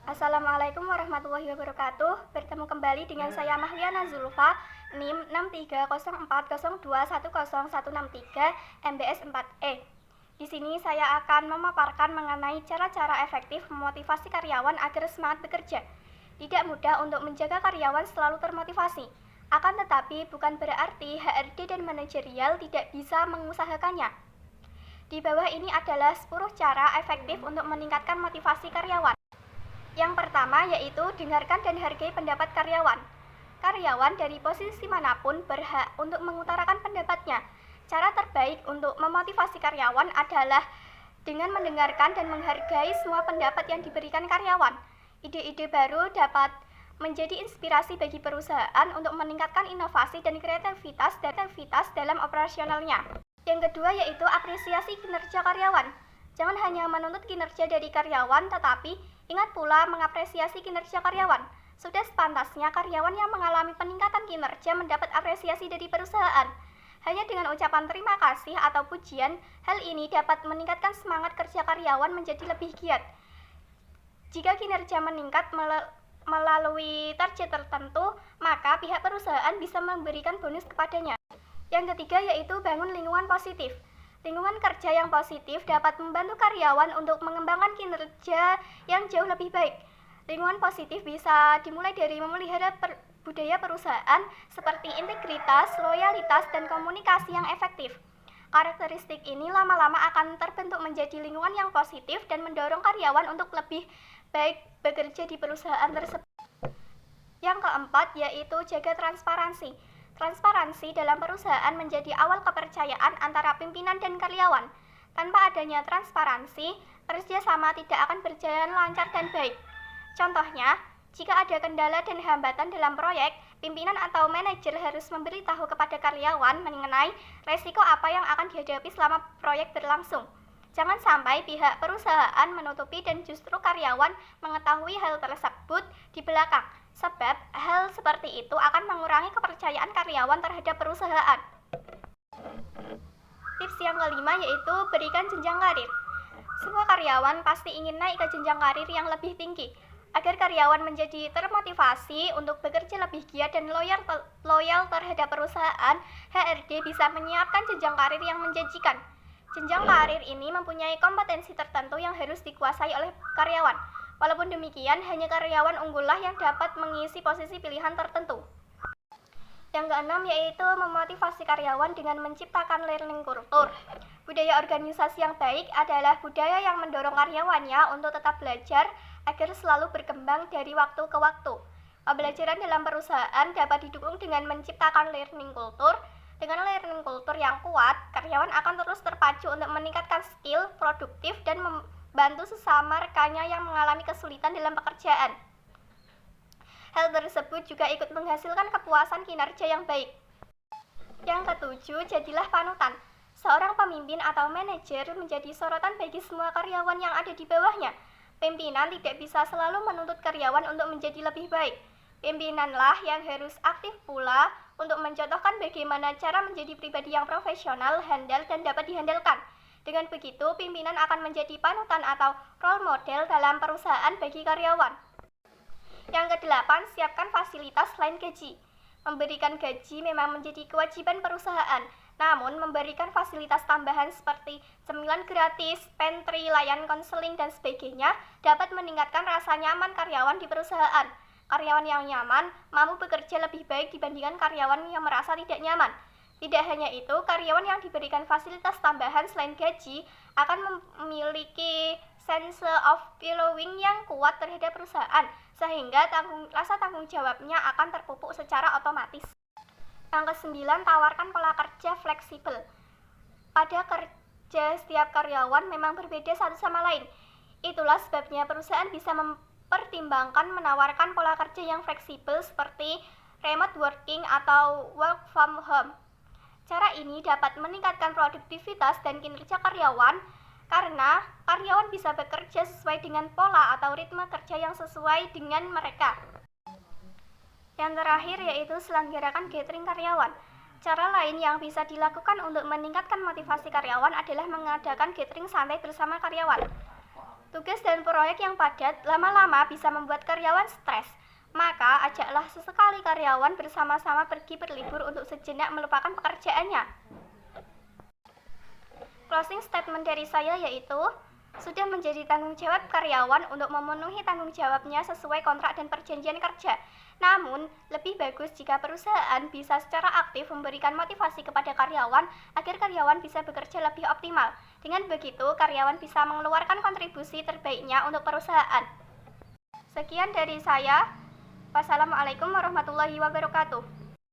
Assalamualaikum warahmatullahi wabarakatuh. Bertemu kembali dengan saya Mahliana Zulfa, NIM 63040210163 MBS 4E. Di sini saya akan memaparkan mengenai cara-cara efektif memotivasi karyawan agar semangat bekerja. Tidak mudah untuk menjaga karyawan selalu termotivasi. Akan tetapi bukan berarti HRD dan manajerial tidak bisa mengusahakannya. Di bawah ini adalah 10 cara efektif untuk meningkatkan motivasi karyawan. Yang pertama yaitu dengarkan dan hargai pendapat karyawan. Karyawan dari posisi manapun berhak untuk mengutarakan pendapatnya. Cara terbaik untuk memotivasi karyawan adalah dengan mendengarkan dan menghargai semua pendapat yang diberikan karyawan. Ide-ide baru dapat menjadi inspirasi bagi perusahaan untuk meningkatkan inovasi dan kreativitas dalam operasionalnya. Yang kedua yaitu apresiasi kinerja karyawan. Jangan hanya menuntut kinerja dari karyawan, tetapi ingat pula mengapresiasi kinerja karyawan. Sudah sepantasnya karyawan yang mengalami peningkatan kinerja mendapat apresiasi dari perusahaan. Hanya dengan ucapan terima kasih atau pujian, hal ini dapat meningkatkan semangat kerja karyawan menjadi lebih giat. Jika kinerja meningkat melalui target tertentu, maka pihak perusahaan bisa memberikan bonus kepadanya. Yang ketiga yaitu bangun lingkungan positif. Lingkungan kerja yang positif dapat membantu karyawan untuk mengembangkan kinerja yang jauh lebih baik. Lingkungan positif bisa dimulai dari memelihara budaya perusahaan seperti integritas, loyalitas, dan komunikasi yang efektif. Karakteristik ini lama-lama akan terbentuk menjadi lingkungan yang positif dan mendorong karyawan untuk lebih baik bekerja di perusahaan tersebut. Yang keempat yaitu jaga transparansi. Transparansi dalam perusahaan menjadi awal kepercayaan antara pimpinan dan karyawan. Tanpa adanya transparansi, kerjasama tidak akan berjalan lancar dan baik. Contohnya, jika ada kendala dan hambatan dalam proyek, pimpinan atau manajer harus memberitahu kepada karyawan mengenai resiko apa yang akan dihadapi selama proyek berlangsung. Jangan sampai pihak perusahaan menutupi dan justru karyawan mengetahui hal tersebut di belakang. Sebab hal seperti itu akan mengurangi kepercayaan karyawan terhadap perusahaan. Tips yang kelima yaitu berikan jenjang karir. Semua karyawan pasti ingin naik ke jenjang karir yang lebih tinggi. Agar karyawan menjadi termotivasi untuk bekerja lebih giat dan loyal terhadap perusahaan, HRD bisa menyiapkan jenjang karir yang menjanjikan. Jenjang karir ini mempunyai kompetensi tertentu yang harus dikuasai oleh karyawan. Walaupun demikian, hanya karyawan unggullah yang dapat mengisi posisi pilihan tertentu. Yang keenam yaitu memotivasi karyawan dengan menciptakan learning culture. Budaya organisasi yang baik adalah budaya yang mendorong karyawannya untuk tetap belajar agar selalu berkembang dari waktu ke waktu. Pembelajaran dalam perusahaan dapat didukung dengan menciptakan learning culture. Dengan learning culture yang kuat, karyawan akan terus terpacu untuk meningkatkan skill, produktif, dan membantu sesama rekannya yang mengalami kesulitan dalam pekerjaan. Hal tersebut juga ikut menghasilkan kepuasan kinerja yang baik. Yang ketujuh, jadilah panutan. Seorang pemimpin atau manajer menjadi sorotan bagi semua karyawan yang ada di bawahnya. Pimpinan tidak bisa selalu menuntut karyawan untuk menjadi lebih baik. Pimpinanlah yang harus aktif pula untuk mencontohkan bagaimana cara menjadi pribadi yang profesional, handal, dan dapat dihandalkan. Dengan begitu, pimpinan akan menjadi panutan atau role model dalam perusahaan bagi karyawan. Yang kedelapan, siapkan fasilitas selain gaji. Memberikan gaji memang menjadi kewajiban perusahaan, namun memberikan fasilitas tambahan seperti cemilan gratis, pantry, layanan konseling, dan sebagainya dapat meningkatkan rasa nyaman karyawan di perusahaan. Karyawan yang nyaman mampu bekerja lebih baik dibandingkan karyawan yang merasa tidak nyaman. Tidak hanya itu, karyawan yang diberikan fasilitas tambahan selain gaji akan memiliki sense of belonging yang kuat terhadap perusahaan, sehingga rasa tanggung jawabnya akan terpupuk secara otomatis. Yang kesembilan, tawarkan pola kerja fleksibel. Pada kerja setiap karyawan memang berbeda satu sama lain. Itulah sebabnya perusahaan bisa mempertimbangkan menawarkan pola kerja yang fleksibel seperti remote working atau work from home. Cara ini dapat meningkatkan produktivitas dan kinerja karyawan karena karyawan bisa bekerja sesuai dengan pola atau ritme kerja yang sesuai dengan mereka. Yang terakhir yaitu selenggarakan gathering karyawan. Cara lain yang bisa dilakukan untuk meningkatkan motivasi karyawan adalah mengadakan gathering santai bersama karyawan. Tugas dan proyek yang padat lama-lama bisa membuat karyawan stres. Maka ajaklah sesekali karyawan bersama-sama pergi berlibur untuk sejenak melupakan pekerjaannya. Closing statement dari saya yaitu, sudah menjadi tanggung jawab karyawan untuk memenuhi tanggung jawabnya sesuai kontrak dan perjanjian kerja. Namun, lebih bagus jika perusahaan bisa secara aktif memberikan motivasi kepada karyawan agar karyawan bisa bekerja lebih optimal. Dengan begitu, karyawan bisa mengeluarkan kontribusi terbaiknya untuk perusahaan. Sekian dari saya. Wassalamualaikum warahmatullahi wabarakatuh.